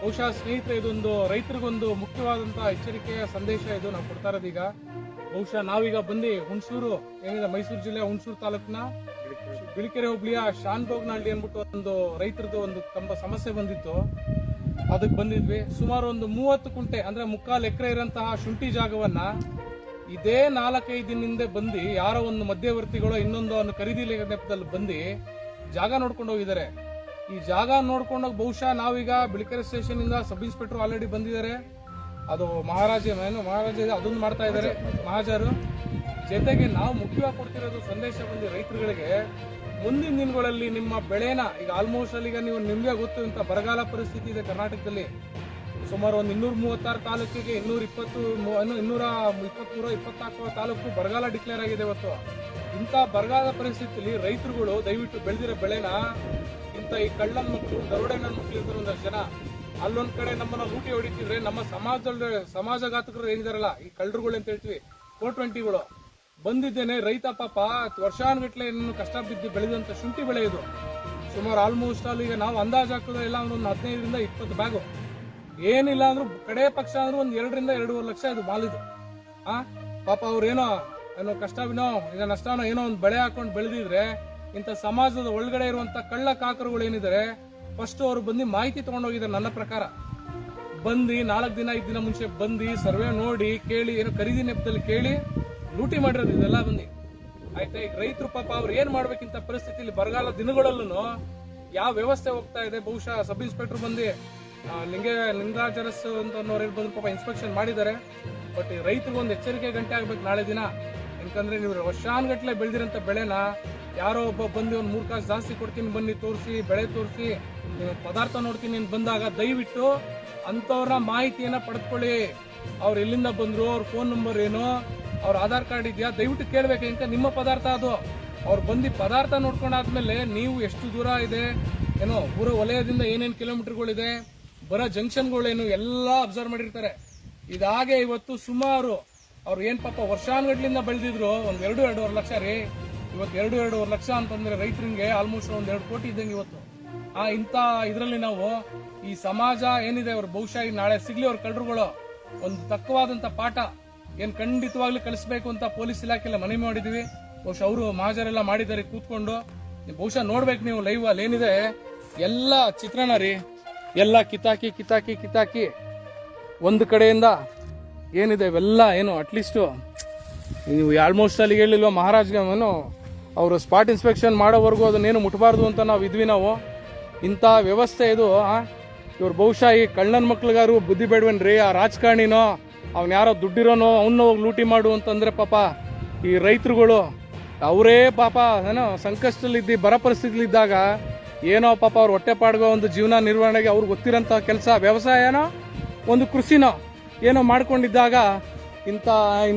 ಬಹುಶಃ ಸ್ನೇಹಿತರೆ, ಇದೊಂದು ರೈತರಿಗೊಂದು ಮುಖ್ಯವಾದಂತಹ ಎಚ್ಚರಿಕೆಯ ಸಂದೇಶ ಇದು ನಾವು ಕೊಡ್ತಾ ಇರೋದೀಗ. ಬಹುಶಃ ನಾವೀಗ ಬಂದು ಹುಣಸೂರು ಏನಿದೆ, ಮೈಸೂರು ಜಿಲ್ಲೆಯ ಹುಣಸೂರು ತಾಲೂಕಿನ ಬಿಳಿಕೆರೆ ಹೋಬಳಿಯ ಶಾನ್ಭೋಗ್ನಹಳ್ಳಿ ಅಂದ್ಬಿಟ್ಟು ಒಂದು ರೈತರದ್ದು ಒಂದು ಸಮಸ್ಯೆ ಬಂದಿತ್ತು. ಅದಕ್ಕೆ ಬಂದಿದ್ವಿ. ಸುಮಾರು ಒಂದು 30 ಕುಂಟೆ ಅಂದ್ರೆ 3/4 ಎಕರೆ ಇರುವಂತಹ ಶುಂಠಿ ಜಾಗವನ್ನ ಇದೇ 4-5 ದಿನದಿಂದ ಬಂದು ಯಾರೋ ಒಂದು ಮಧ್ಯವರ್ತಿಗಳು ಇನ್ನೊಂದು ಒಂದು ಖರೀದಿ ನೆಪದಲ್ಲಿ ಬಂದು ಜಾಗ ನೋಡ್ಕೊಂಡು ಹೋಗಿದ್ದಾರೆ. ಈ ಜಾಗ ನೋಡ್ಕೊಂಡೋಗಿ ಬಹುಶಃ ನಾವೀಗ ಬಿಳಿಕೆರೆ ಸ್ಟೇಷನ್ ಇಂದ ಸಬ್ ಇನ್ಸ್ಪೆಕ್ಟರ್ ಆಲ್ರೆಡಿ ಬಂದಿದ್ದಾರೆ. ಅದು ಮಹಾರಾಜ ಅದೊಂದು ಮಾಡ್ತಾ ಇದ್ದಾರೆ ಮಹಾಜರು. ಜೊತೆಗೆ ನಾವು ಮುಖ್ಯವಾಗಿ ಕೊಡ್ತಿರೋದು ಸಂದೇಶ ಬಂದು ರೈತರುಗಳಿಗೆ, ಮುಂದಿನ ದಿನಗಳಲ್ಲಿ ನಿಮ್ಮ ಬೆಳೆನ ಈಗ ಆಲ್ಮೋಸ್ಟ್ ಅಲ್ಲಿ ಈಗ ನೀವು ನಿಮ್ಗೆ ಗೊತ್ತು ಇಂಥ ಬರಗಾಲ ಪರಿಸ್ಥಿತಿ ಇದೆ ಕರ್ನಾಟಕದಲ್ಲಿ. ಸುಮಾರು ಒಂದು 236 ತಾಲೂಕಿಗೆ 224 ತಾಲೂಕು ಬರಗಾಲ ಡಿಕ್ಲೇರ್ ಆಗಿದೆ ಇವತ್ತು. ಇಂಥ ಬರಗಾಲ ಪರಿಸ್ಥಿತಿಯಲ್ಲಿ ರೈತರುಗಳು ದಯವಿಟ್ಟು ಬೆಳೆದಿರೋ ಬೆಳೆನ ಇಂಥ ಈ ಕಳ್ಳನ ಮಕ್ಕಳು, ದರೋಡೆ ನನ್ನ ಮಕ್ಕಳು ಇರ್ತಾರೆ ಒಂದಷ್ಟು ಜನ, ಅಲ್ಲೊಂದ್ ಕಡೆ ನಮ್ಮನ್ನ ಲೂಟಿ ಹೊಡಿತಿದ್ರೆ ನಮ್ಮ ಸಮಾಜಘಾತಕರು ಏನಿದಾರಲ್ಲ ಈ ಕಳ್ಳರುಗಳು ಅಂತ ಹೇಳ್ತೀವಿ, 420ಗಳು ಬಂದಿದ್ದೇನೆ. ರೈತ ಪಾಪ ವರ್ಷಾನುಗಟ್ಲೆ ಕಷ್ಟ ಬಿದ್ದು ಬೆಳೆದಂತ ಶುಂಠಿ ಬೆಳೆ ಇದು. ಸುಮಾರು ಆಲ್ಮೋಸ್ಟ್ ಅಲ್ಲಿ ಈಗ ನಾವು ಅಂದಾಜು ಹಾಕಿದ್ರೆ ಎಲ್ಲ ಒಂದು 15ರಿಂದ 20 ಬ್ಯಾಗು, ಏನಿಲ್ಲ ಅಂದ್ರೂ ಕಡೆ ಪಕ್ಷ ಅಂದ್ರೂ ಒಂದು 2ರಿಂದ 2.5 ಲಕ್ಷ ಇದು ಮಾಲಿದು. ಪಾಪ ಅವ್ರೇನೋ ಕಷ್ಟವಿನೋ ಈಗ ನಷ್ಟನೋ ಏನೋ ಒಂದು ಬೆಳೆ ಹಾಕೊಂಡು ಬೆಳೆದಿದ್ರೆ ಇಂಥ ಸಮಾಜದ ಒಳಗಡೆ ಇರುವಂತ ಕಳ್ಳ ಕಾಕರುಗಳು ಏನಿದ್ದಾರೆ ಫಸ್ಟ್ ಅವರು ಬಂದು ಮಾಹಿತಿ ತಗೊಂಡೋಗಿದ್ದಾರೆ. ನನ್ನ ಪ್ರಕಾರ ಬಂದು 4 ದಿನ 5 ದಿನ ಮುಂಚೆ ಬಂದು ಸರ್ವೆ ನೋಡಿ ಕೇಳಿ ಏನೋ ಖರೀದಿ ನೆಪದಲ್ಲಿ ಕೇಳಿ ಲೂಟಿ ಮಾಡಿರೋದು ಇದೆಲ್ಲ ಬಂದು ಆಯ್ತಾ. ಈಗ ರೈತರು ಪಾಪ ಅವ್ರು ಏನ್ ಮಾಡ್ಬೇಕಿಂತ ಪರಿಸ್ಥಿತಿಯಲ್ಲಿ ಬರಗಾಲ ದಿನಗಳಲ್ಲೂ ಯಾವ ವ್ಯವಸ್ಥೆ ಹೋಗ್ತಾ ಇದೆ. ಬಹುಶಃ ಸಬ್ ಇನ್ಸ್ಪೆಕ್ಟರ್ ಬಂದು ಲಿಂಗರಾಜರಸ್ ಅಂತ ಬಂದು ಪಾಪ ಇನ್ಸ್ಪೆಕ್ಷನ್ ಮಾಡಿದ್ದಾರೆ. ಬಟ್ ರೈತರಿಗೆ ಒಂದು ಎಚ್ಚರಿಕೆ ಗಂಟೆ ಆಗ್ಬೇಕು ನಾಳೆ ದಿನ. ಯಾಕಂದ್ರೆ ನೀವು ವರ್ಷಾನ್ಗಟ್ಲೆ ಬೆಳೆದಿರಂತ ಬೆಳೆನ ಯಾರೋ ಒಬ್ಬ ಬಂದು ಒಂದು 3 ಕಾಸು ಜಾಸ್ತಿ ಕೊಡ್ತೀನಿ ಬನ್ನಿ ತೋರಿಸಿ, ಬೆಳೆ ತೋರಿಸಿ, ಪದಾರ್ಥ ನೋಡ್ತೀನಿ ಬಂದಾಗ ದಯವಿಟ್ಟು ಅಂತವ್ರ ಮಾಹಿತಿಯನ್ನ ಪಡೆದುಕೊಳ್ಳಿ. ಅವ್ರು ಎಲ್ಲಿಂದ ಬಂದ್ರು, ಅವ್ರ ಫೋನ್ ನಂಬರ್ ಏನು, ಅವ್ರ ಆಧಾರ್ ಕಾರ್ಡ್ ಇದೆಯಾ, ದಯವಿಟ್ಟು ಕೇಳ್ಬೇಕು. ಅಂತ ನಿಮ್ಮ ಪದಾರ್ಥ ಅದು. ಅವ್ರು ಬಂದು ಪದಾರ್ಥ ನೋಡ್ಕೊಂಡಾದ್ಮೇಲೆ ನೀವು ಎಷ್ಟು ದೂರ ಇದೆ ಏನೋ ಊರ ವಲಯದಿಂದ ಏನೇನು ಕಿಲೋಮೀಟರ್ಗಳಿದೆ, ಬರೋ ಜಂಕ್ಷನ್ಗಳೇನು ಎಲ್ಲ ಅಬ್ಸರ್ವ್ ಮಾಡಿರ್ತಾರೆ. ಇದಾಗೆ ಇವತ್ತು ಸುಮಾರು ಅವ್ರು ಏನ್ ಪಾಪ ವರ್ಷಾನುಗಟ್ಲಿಂದ ಬೆಳೆದಿದ್ರು ಒಂದು 2-2.5 ಲಕ್ಷ ರೀ. ಇವತ್ತು 2-2.5 ಲಕ್ಷ ಅಂತಂದ್ರೆ ರೈತರಿಗೆ ಆಲ್ಮೋಸ್ಟ್ ಒಂದು 2 ಕೋಟಿ ಇದ್ದಂಗೆ ಇವತ್ತು. ಇಂಥ ಇದರಲ್ಲಿ ನಾವು ಈ ಸಮಾಜ ಏನಿದೆ ಅವ್ರು ಬಹುಶಃ ನಾಳೆ ಸಿಗ್ಲಿ ಅವ್ರ ಕಳ್ಳರುಗಳು ಒಂದು ತಕ್ಕವಾದಂತ ಪಾಠ ಏನ್ ಖಂಡಿತವಾಗ್ಲೂ ಕಳಿಸ್ಬೇಕು ಅಂತ ಪೊಲೀಸ್ ಇಲಾಖೆಲ್ಲ ಮನವಿ ಮಾಡಿದೀವಿ. ಬಹುಶಃ ಅವರು ಮಹಾಜರೆಲ್ಲ ಮಾಡಿದ್ದಾರೆ ಕೂತ್ಕೊಂಡು. ಬಹುಶಃ ನೋಡ್ಬೇಕು ನೀವು ಲೈವ್ ಅಲ್ಲಿ ಏನಿದೆ ಎಲ್ಲ ಚಿತ್ರಣ ರೀ, ಎಲ್ಲ ಕಿತಾಕಿ ಒಂದು ಕಡೆಯಿಂದ ಏನಿದೆ ಇವೆಲ್ಲ ಏನು ಅಟ್ಲೀಸ್ಟ್ ನೀವು ಆಲ್ಮೋಸ್ಟ್ ಅಲ್ಲಿ ಹೇಳಿಲ್ವ ಮಹಾರಾಜ್ಗೆ ಅವರು ಸ್ಪಾಟ್ ಇನ್ಸ್ಪೆಕ್ಷನ್ ಮಾಡೋವರೆಗೂ ಅದನ್ನೇನು ಮುಟ್ಬಾರ್ದು ಅಂತ ನಾವು ಇದ್ವಿ. ನಾವು ಇಂಥ ವ್ಯವಸ್ಥೆ ಇದು. ಇವ್ರು ಬಹುಶಃ ಈ ಕಳ್ಳನ ಮಕ್ಳಿಗಾರು ಬುದ್ಧಿ ಬೇಡವೇನ್ರಿ? ಆ ರಾಜಕಾರಣಿನೋ ಅವ್ನು ಯಾರೋ ದುಡ್ಡಿರೋನೋ ಅವನ್ನ ಹೋಗಿ ಲೂಟಿ ಮಾಡು ಅಂತಂದ್ರೆ ಪಾಪ ಈ ರೈತರುಗಳು ಅವರೇ ಪಾಪ ಏನೋ ಸಂಕಷ್ಟದಲ್ಲಿದ್ದು ಬರ ಪರಿಸ್ಥಿತಿಲಿದ್ದಾಗ ಏನೋ ಪಾಪ ಅವ್ರು ಹೊಟ್ಟೆ ಪಾಡ್ಗೋ ಒಂದು ಜೀವನ ನಿರ್ವಹಣೆಗೆ ಅವ್ರಿಗೆ ಗೊತ್ತಿರೋಂಥ ಕೆಲಸ ವ್ಯವಸಾಯನೋ ಒಂದು ಕೃಷಿನೋ ಏನೋ ಮಾಡ್ಕೊಂಡಿದ್ದಾಗ ಇಂಥ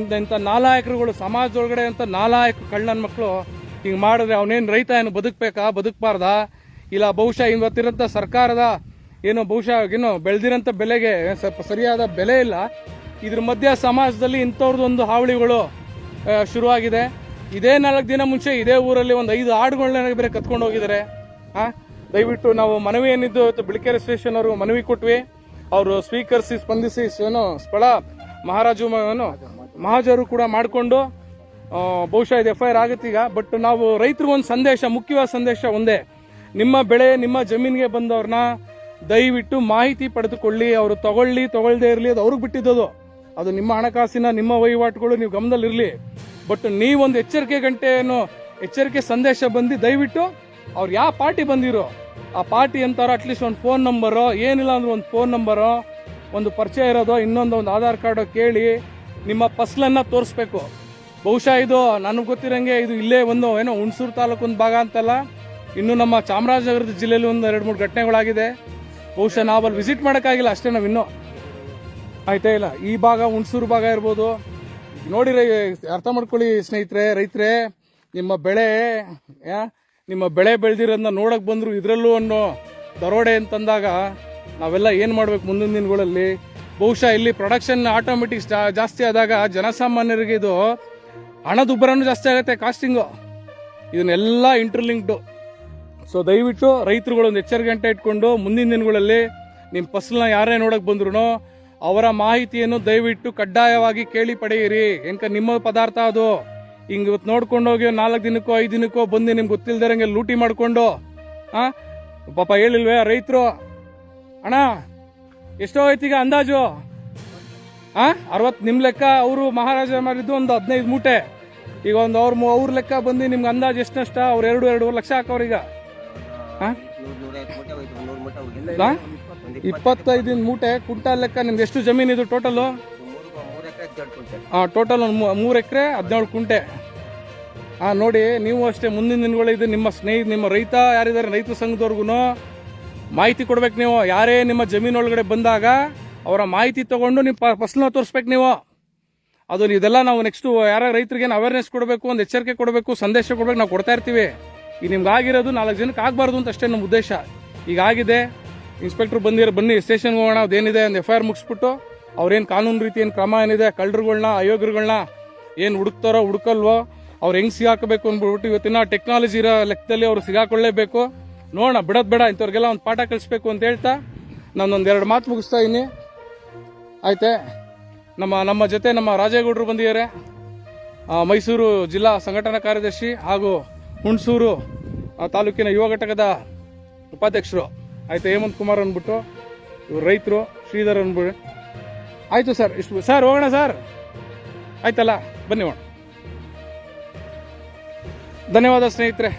ನಾಲಾಯಕರುಗಳು ಸಮಾಜದೊಳಗಡೆ ಅಂತ ನಾಲಾಯಕ ಕಳ್ಳನ ಮಕ್ಕಳು ಹಿಂಗೆ ಮಾಡಿದ್ರೆ ಅವನೇನು ರೈತ ಏನು ಬದುಕಬಾರ್ದ? ಇಲ್ಲ ಬಹುಶಃ ಇವತ್ತಿರೋಂಥ ಸರ್ಕಾರದ ಏನೋ ಬಹುಶಃ ಏನೋ ಬೆಳೆದಿರೋಂಥ ಬೆಲೆಗೆ ಸರಿಯಾದ ಬೆಲೆ ಇಲ್ಲ. ಇದ್ರ ಮಧ್ಯ ಸಮಾಜದಲ್ಲಿ ಇಂಥವ್ರದ್ದೊಂದು ಹಾವಳಿಗಳು ಶುರುವಾಗಿದೆ. ಇದೇ 4 ದಿನ ಮುಂಚೆ ಇದೇ ಊರಲ್ಲಿ ಒಂದು 5 ಆಡುಗಳನ್ನ ಬೇರೆ ಕತ್ಕೊಂಡು ಹೋಗಿದ್ದಾರೆ. ದಯವಿಟ್ಟು ನಾವು ಮನವಿ ಏನಿದ್ದು ಬಿಳಿಕೆರೆ ಸ್ಟೇಷನ್ ಅವರು ಮನವಿ ಕೊಟ್ವಿ. ಅವರು ಸ್ವೀಕರಿಸಿ ಸ್ಪಂದಿಸಿ ಏನೋ ಸ್ಥಳ ಮಹಾಜರು ಕೂಡ ಮಾಡಿಕೊಂಡು ಬಹುಶಃ ಇದು FIR ಆಗುತ್ತೆ ಈಗ. ಬಟ್ ನಾವು ರೈತರಿಗೊಂದು ಸಂದೇಶ, ಮುಖ್ಯವಾದ ಸಂದೇಶ ಒಂದೇ, ನಿಮ್ಮ ಬೆಳೆ ನಿಮ್ಮ ಜಮೀನಿಗೆ ಬಂದವ್ರನ್ನ ದಯವಿಟ್ಟು ಮಾಹಿತಿ ಪಡೆದುಕೊಳ್ಳಿ. ಅವರು ತಗೊಳ್ಳದೇ ಇರಲಿ, ಅದು ಅವ್ರಿಗೆ ಬಿಟ್ಟಿದ್ದದು. ಅದು ನಿಮ್ಮ ಹಣಕಾಸಿನ ನಿಮ್ಮ ವಹಿವಾಟುಗಳು ನೀವು ಗಮನದಲ್ಲಿರಲಿ. ಬಟ್ ನೀವೊಂದು ಎಚ್ಚರಿಕೆ ಸಂದೇಶ ಬಂದು ದಯವಿಟ್ಟು ಅವ್ರು ಯಾವ ಪಾರ್ಟಿ ಬಂದಿರೋ ಆ ಪಾರ್ಟಿ ಅಂತಾರೋ ಅಟ್ಲೀಸ್ಟ್ ಒಂದು ಫೋನ್ ನಂಬರು, ಏನಿಲ್ಲ ಅಂದ್ರೆ ಒಂದು ಫೋನ್ ನಂಬರು, ಒಂದು ಪರಿಚಯ ಇರೋದು, ಇನ್ನೊಂದು ಆಧಾರ್ ಕಾರ್ಡು ಕೇಳಿ ನಿಮ್ಮ ಫಸಲನ್ನ ತೋರಿಸ್ಬೇಕು. ಬಹುಶಃ ಇದು ನನಗೆ ಗೊತ್ತಿರಂಗೆ ಇದು ಇಲ್ಲೇ ಒಂದು ಏನೋ ಹುಣಸೂರು ತಾಲೂಕು ಒಂದು ಭಾಗ ಅಂತಲ್ಲ, ಇನ್ನು ನಮ್ಮ ಚಾಮರಾಜನಗರದ ಜಿಲ್ಲೆಯಲ್ಲಿ ಒಂದು 2-3 ಘಟನೆಗಳಾಗಿದೆ. ಬಹುಶಃ ನಾವಲ್ಲಿ ವಿಸಿಟ್ ಮಾಡೋಕ್ಕಾಗಿಲ್ಲ ಅಷ್ಟೇ ನಾವು ಇನ್ನೂ. ಆಯ್ತಾ ಇಲ್ಲ ಈ ಭಾಗ ಹುಣಸೂರು ಭಾಗ ಇರ್ಬೋದು. ನೋಡಿ ಅರ್ಥ ಮಾಡ್ಕೊಳ್ಳಿ ಸ್ನೇಹಿತರೆ, ರೈತರೇ, ನಿಮ್ಮ ಬೆಳೆ ಬೆಳೆದಿರೋದನ್ನ ನೋಡಕ್ ಬಂದ್ರು ಇದರಲ್ಲೂ ಒಂದು ದರೋಡೆ ಅಂತಂದಾಗ ನಾವೆಲ್ಲ ಏನ್ ಮಾಡ್ಬೇಕು ಮುಂದಿನ ದಿನಗಳಲ್ಲಿ? ಬಹುಶಃ ಇಲ್ಲಿ ಪ್ರೊಡಕ್ಷನ್ ಆಟೋಮೆಟಿಕ್ ಜಾಸ್ತಿ ಆದಾಗ ಜನಸಾಮಾನ್ಯರಿಗೆ ಇದು ಹಣದುಬ್ಬರನೂ ಜಾಸ್ತಿ ಆಗುತ್ತೆ, ಕಾಸ್ಟಿಂಗು, ಇದನ್ನೆಲ್ಲ ಇಂಟರ್ಲಿಂಕ್ಡು. ಸೊ ದಯವಿಟ್ಟು ರೈತರುಗಳೊಂದು ಎಚ್ಚರಿಕೆ ಇಟ್ಕೊಂಡು ಮುಂದಿನ ದಿನಗಳಲ್ಲಿ ನಿಮ್ಮ ಫಸಲನ್ನ ಯಾರೇ ನೋಡಕ್ ಬಂದ್ರು ಅವರ ಮಾಹಿತಿಯನ್ನು ದಯವಿಟ್ಟು ಕಡ್ಡಾಯವಾಗಿ ಕೇಳಿ ಪಡೆಯಿರಿ. ನಿಮ್ಮ ಪದಾರ್ಥ ಅದು ಹಿಂಗ್ ಇವತ್ತು ನೋಡ್ಕೊಂಡು ಹೋಗಿ 4 ದಿನಕ್ಕೋ 5 ದಿನಕ್ಕೋ ಬಂದು ನಿಮ್ಗೆ ಗೊತ್ತಿಲ್ದಿರಂಗೆ ಲೂಟಿ ಮಾಡ್ಕೊಂಡು ಪಾಪ ಹೇಳಿಲ್ವೇ ರೈತರು? ಅಣ್ಣ ಎಷ್ಟೋ ಐತೀಗ ಅಂದಾಜು 60 ನಿಮ್ ಲೆಕ್ಕ. ಅವರು ಮಹಾರಾಜ ಮಾಡಿದ್ದು ಒಂದು 15 ಮೂಟೆ. ಈಗ ಒಂದು ಅವ್ರ ಲೆಕ್ಕ ಬಂದು ನಿಮ್ಗೆ ಅಂದಾಜು ಎಷ್ಟು ನಷ್ಟ? ಅವ್ರು 2 ಲಕ್ಷ ಹಾಕವ್ರೀಗ. 25 ಮೂಟೆ ಕುಂಟಾಲ್ ಲೆಕ್ಕ. ನಿಮ್ದು ಎಷ್ಟು ಜಮೀನು ಇದು ಟೋಟಲ್? ಟೋಟಲ್ ಒಂದು 3 ಎಕರೆ 17 ಕುಂಟೆ. ನೋಡಿ, ನೀವು ಅಷ್ಟೇ ಮುಂದಿನ ದಿನಗಳಿದ್ದು ನಿಮ್ಮ ರೈತ ಯಾರಿದ್ದಾರೆ ರೈತ ಸಂಘದವ್ರಿಗೂ ಮಾಹಿತಿ ಕೊಡ್ಬೇಕು. ನೀವು ಯಾರೇ ನಿಮ್ಮ ಜಮೀನೊಳಗಡೆ ಬಂದಾಗ ಅವರ ಮಾಹಿತಿ ತಗೊಂಡು ನಿಮ್ಮ ಫಸಲನ್ನ ತೋರಿಸ್ಬೇಕು ನೀವು. ಅದು ಇದೆಲ್ಲ ನಾವು ನೆಕ್ಸ್ಟ್ ಯಾರ ರೈತರಿಗೆ ಅವೇರ್ನೆಸ್ ಕೊಡಬೇಕು, ಒಂದು ಎಚ್ಚರಿಕೆ ಕೊಡಬೇಕು, ಸಂದೇಶ ಕೊಡ್ಬೇಕು. ನಾವು ಕೊಡ್ತಾ ಇರ್ತೀವಿ. ಈಗ ನಿಮ್ಗೆ ಆಗಿರೋದು 4 ಜನಕ್ಕೆ ಆಗಬಾರ್ದು ಅಂತ ಅಷ್ಟೇ ನಮ್ಮ ಉದ್ದೇಶ. ಈಗ ಆಗಿದೆ. ಇನ್ಸ್ಪೆಕ್ಟರ್ ಬನ್ನಿ ಸ್ಟೇಷನ್ಗೆ ಹೋಗೋಣ. ಅದೇನಿದೆ ಒಂದು FIR ಮುಗಿಸ್ಬಿಟ್ಟು ಅವ್ರೇನು ಕಾನೂನು ರೀತಿ ಏನು ಕ್ರಮ ಏನಿದೆ, ಕಳ್ಳರುಗಳನ್ನ ಅಯೋಗ್ಯರುಗಳನ್ನ ಏನು ಹುಡುಕ್ತಾರೋ ಹುಡುಕಲ್ವೋ ಅವ್ರು ಹೆಂಗೆ ಸಿಗಾಕಬೇಕು ಅಂದ್ಬಿಟ್ಟು ಇವತ್ತಿನ ಟೆಕ್ನಾಲಜಿ ಇರೋ ಲೆಕ್ಕದಲ್ಲಿ ಅವ್ರು ಸಿಗಾಕೊಳ್ಳೇಬೇಕು. ನೋಡೋಣ, ಬಿಡೋದು ಬೇಡ, ಇಂಥವ್ರಿಗೆಲ್ಲ ಒಂದು ಪಾಠ ಕಲಿಸ್ಬೇಕು ಅಂತ ಹೇಳ್ತಾ ನಾನೊಂದು 2 ಮಾತು ಮುಗಿಸ್ತಾ ಇದ್ದೀನಿ. ಆಯ್ತೆ. ನಮ್ಮ ಜೊತೆ ನಮ್ಮ ರಾಜೇಗೌಡರು ಬಂದಿದ್ದಾರೆ, ಮೈಸೂರು ಜಿಲ್ಲಾ ಸಂಘಟನಾ ಕಾರ್ಯದರ್ಶಿ ಹಾಗೂ ಹುಣಸೂರು ತಾಲೂಕಿನ ಯುವ ಘಟಕದ ಉಪಾಧ್ಯಕ್ಷರು. ಆಯ್ತು, ಹೇಮಂತ್ ಕುಮಾರ್ ಅಂದ್ಬಿಟ್ಟು ಇವ್ರು ರೈತರು, ಶ್ರೀಧರ್ ಅಂದ್ಬಿಟ್ಟು. ಆಯ್ತು ಸರ್, ಇಷ್ಟು ಸರ್ ಹೋಗೋಣ ಸರ್. ಆಯ್ತಲ್ಲ, ಬನ್ನಿ ಹೋಗೋಣ. ಧನ್ಯವಾದ ಸ್ನೇಹಿತರೆ.